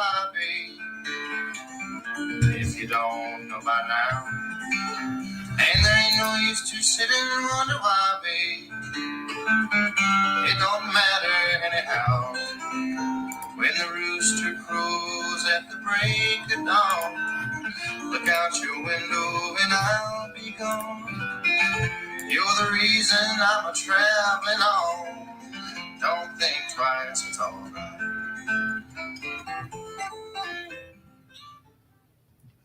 why, babe. If you don't know by now, and there ain't no use to sit and wonder why, babe. It don't matter anyhow. When the rooster crows at the break of dawn, look out your window and I'll be gone. You're the reason I'm a-traveling on. Don't think twice, it's all right.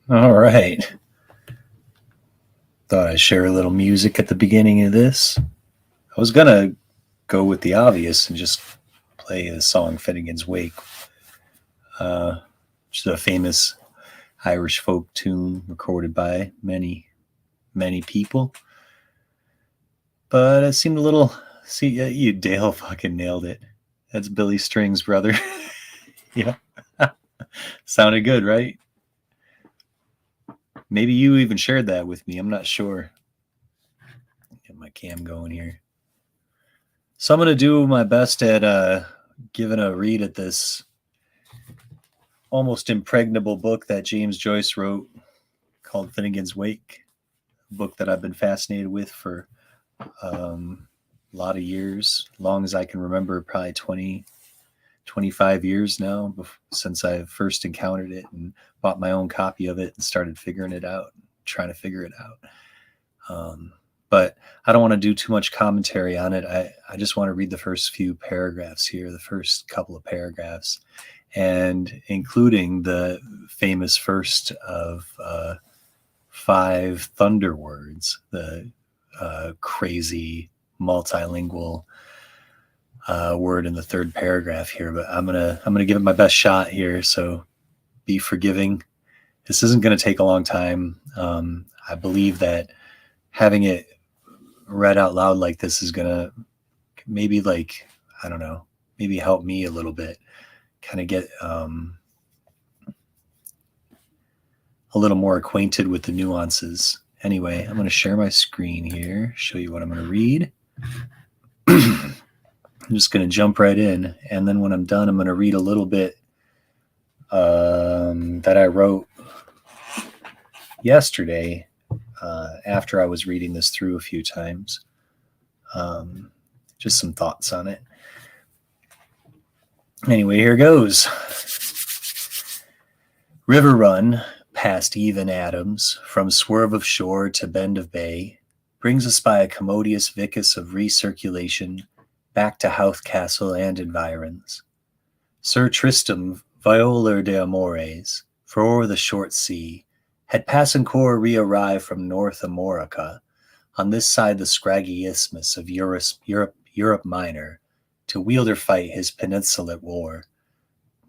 All right. Thought I'd share a little music at the beginning of this. I was going to go with the obvious and just play the song Finnegans Wake, which is a famous Irish folk tune recorded by many, many people. But it seemed a little... See, you Dale fucking nailed it. That's Billy Strings, brother. Yeah. Sounded good, right? Maybe you even shared that with me. I'm not sure. Get my cam going here. So I'm going to do my best at giving a read at this almost impregnable book that James Joyce wrote called Finnegans Wake, a book that I've been fascinated with for a lot of years, long as I can remember, probably 20, 25 years now since I first encountered it and bought my own copy of it and started figuring it out, trying to figure it out. But I don't want to do too much commentary on it. I just want to read the first few paragraphs here, the first couple of paragraphs, and including the famous first of 5 thunder words, the crazy multilingual word in the third paragraph here. But I'm gonna give it my best shot here, so be forgiving. This isn't going to take a long time. I believe that having it read out loud like this is gonna maybe, like, I don't know, maybe help me a little bit, kind of get a little more acquainted with the nuances. Anyway, I'm going to share my screen here, show you what I'm going to read. I'm just going to jump right in, and then when I'm done, I'm going to read a little bit that I wrote yesterday after I was reading this through a few times. Just some thoughts on it. Anyway, here goes. River run past even Adams, from swerve of shore to bend of bay, brings us by a commodious vicus of recirculation back to Howth Castle and environs. Sir Tristram, violer de amores, for o'er the short sea, had Passancore re-arrived from North Amorica, on this side the scraggy isthmus of Europe Minor, to wield or fight his peninsulate war.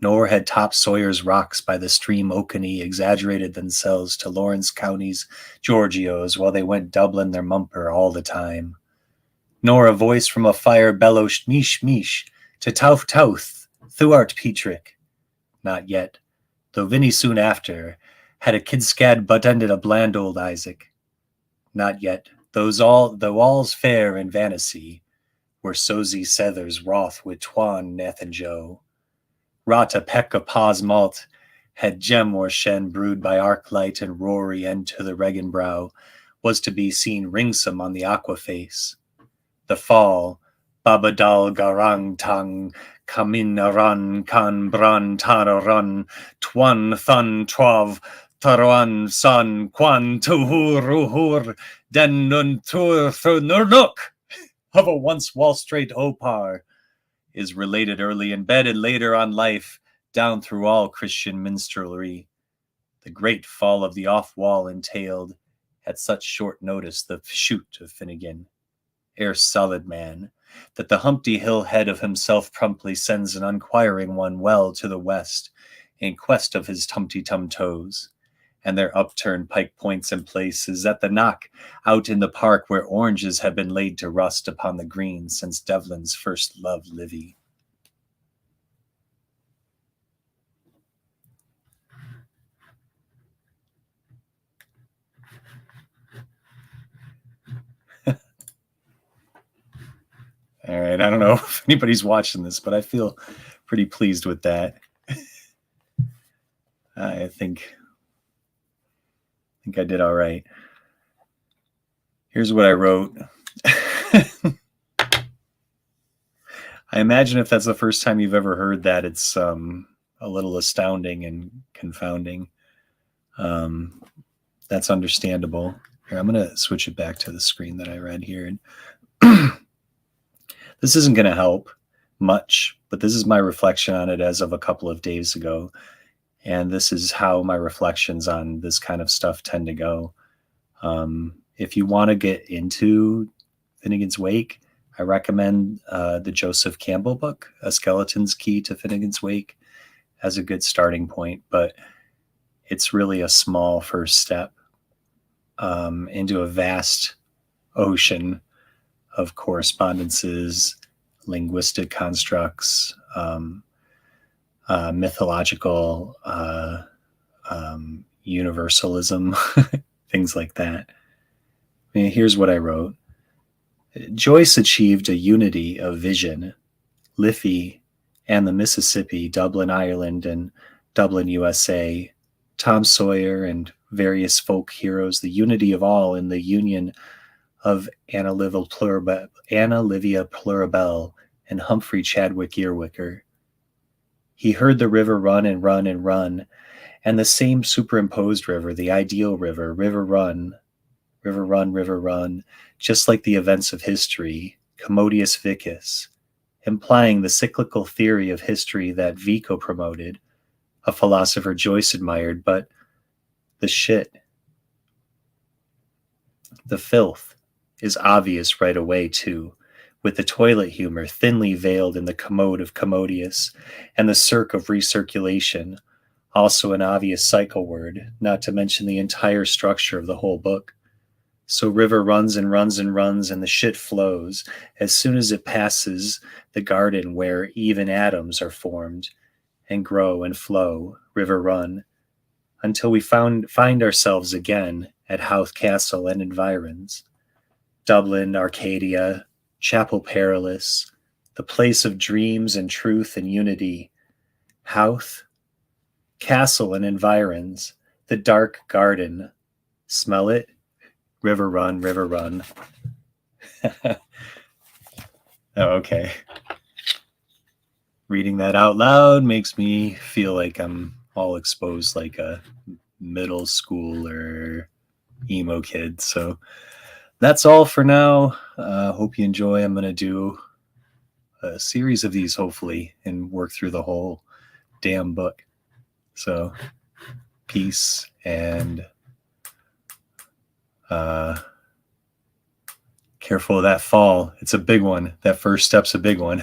Nor had Top Sawyer's rocks by the stream Okanee exaggerated themselves to Lawrence County's Giorgios while they went doubling their mumper all the time. Nor a voice from a fire bellowed meesh meesh to Towth Towth, Thuart Petrick. Not yet, though Vinny soon after had a kidscad butt-ended a bland old Isaac. Not yet, though all's fair in Vanity, were Sozy Sethers wroth with Twan, Neth, and Joe. Wrought a peck of paws malt, had gem or shen brewed by arc light and rory end to the Regan brow, was to be seen ringsome on the aqua face. The fall, Babadal Garang Tang, Kaminaran, Kan Bran Tararan, Twan Thun Trav, Taran San, Kwan Tuhur Uhur, Den Nun Tur Nurnuk, of a once Wall Street Opar, is related early in bed and later on life, down through all Christian minstrelsy. The great fall of the off-wall entailed, at such short notice, the shoot of Finnegan, ere solid man, that the Humpty Hill head of himself promptly sends an unquiring one well to the west, in quest of his tumty-tum toes, and their upturned pike points and places at the knock out in the park where oranges have been laid to rust upon the green since Devlin's first love Livy. All right, I don't know if anybody's watching this, but I feel pretty pleased with that. I think I did all right. Here's what I wrote. I imagine if that's the first time you've ever heard that, it's a little astounding and confounding. That's understandable. Here, I'm going to switch it back to the screen that I read here. This isn't going to help much, but this is my reflection on it as of a couple of days ago. And this is how my reflections on this kind of stuff tend to go. If you want to get into Finnegans Wake, I recommend the Joseph Campbell book, A Skeleton's Key to Finnegans Wake, as a good starting point, but it's really a small first step into a vast ocean of correspondences, linguistic constructs, mythological universalism, things like that. I mean, here's what I wrote. Joyce achieved a unity of vision. Liffey and the Mississippi, Dublin, Ireland, and Dublin, USA, Tom Sawyer and various folk heroes, the unity of all in the union of Anna Livia Pluribel and Humphrey Chadwick Earwicker. He heard the river run and run and run, and the same superimposed river, the ideal river, river run, just like the events of history, commodius vicus, implying the cyclical theory of history that Vico promoted, a philosopher Joyce admired, but the shit, the filth, is obvious right away, too, with the toilet humor thinly veiled in the commode of commodious and the cirque of recirculation, also an obvious cycle word, not to mention the entire structure of the whole book. So river runs and runs and runs, and the shit flows as soon as it passes the garden where even atoms are formed and grow and flow, river run, until we find ourselves again at Howth Castle and environs. Dublin, Arcadia, Chapel Perilous, the place of dreams and truth and unity. Howth, Castle and environs, the dark garden. Smell it? River run, river run. Oh, okay. Reading that out loud makes me feel like I'm all exposed like a middle school or emo kid. So that's all for now. Hope you enjoy. I'm going to do a series of these, hopefully, and work through the whole damn book. So peace and careful of that fall. It's a big one. That first step's a big one.